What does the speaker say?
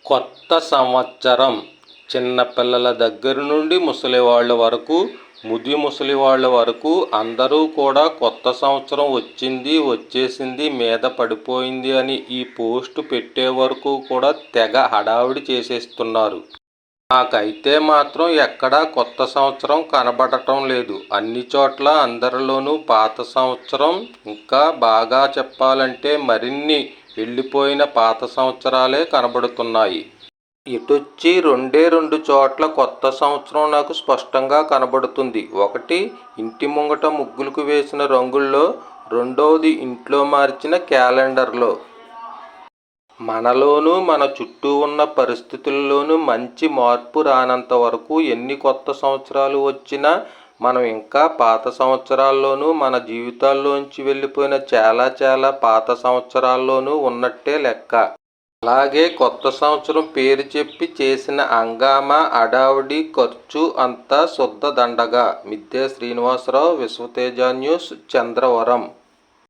కొత్త సంవత్సరం చిన్నపిల్లల దగ్గర నుండి ముసలి వాళ్ళ వరకు, ముసలి వాళ్ళ వరకు అందరూ కూడా కొత్త సంవత్సరం వచ్చింది, వచ్చేసింది, మీద పడిపోయింది అని ఈ పోస్ట్ పెట్టే వరకు కూడా తెగ హడావిడి చేసేస్తున్నారు. నాకైతే మాత్రం ఎక్కడా కొత్త సంవత్సరం కనబడటం లేదు. అన్ని చోట్ల అందరిలోనూ పాత సంవత్సరం, ఇంకా బాగా చెప్పాలంటే మరిన్ని వెళ్ళిపోయిన పాత సంవత్సరాలే కనబడుతున్నాయి. ఇటొచ్చి రెండు చోట్ల కొత్త సంవత్సరం నాకు స్పష్టంగా కనబడుతుంది. ఒకటి ఇంటి ముంగట ముగ్గులకు వేసిన రంగుల్లో, రెండవది ఇంట్లో మార్చిన క్యాలెండర్లో. మనలోనూ మన చుట్టూ ఉన్న పరిస్థితుల్లోనూ మంచి మార్పు రానంత వరకు ఎన్ని కొత్త సంవత్సరాలు వచ్చినా మనం ఇంకా పాత సంవత్సరాల్లోనూ, మన జీవితాల్లోంచి వెళ్ళిపోయిన చాలా పాత సంవత్సరాల్లోనూ ఉన్నట్టే లెక్క. అలాగే కొత్త సంవత్సరం పేరు చెప్పి చేసిన హంగామా, హడావుడి, ఖర్చు అంతా శుద్ధ దండగ. మిద్దె శ్రీనివాసరావు, విశ్వతేజ న్యూస్, చంద్రవరం.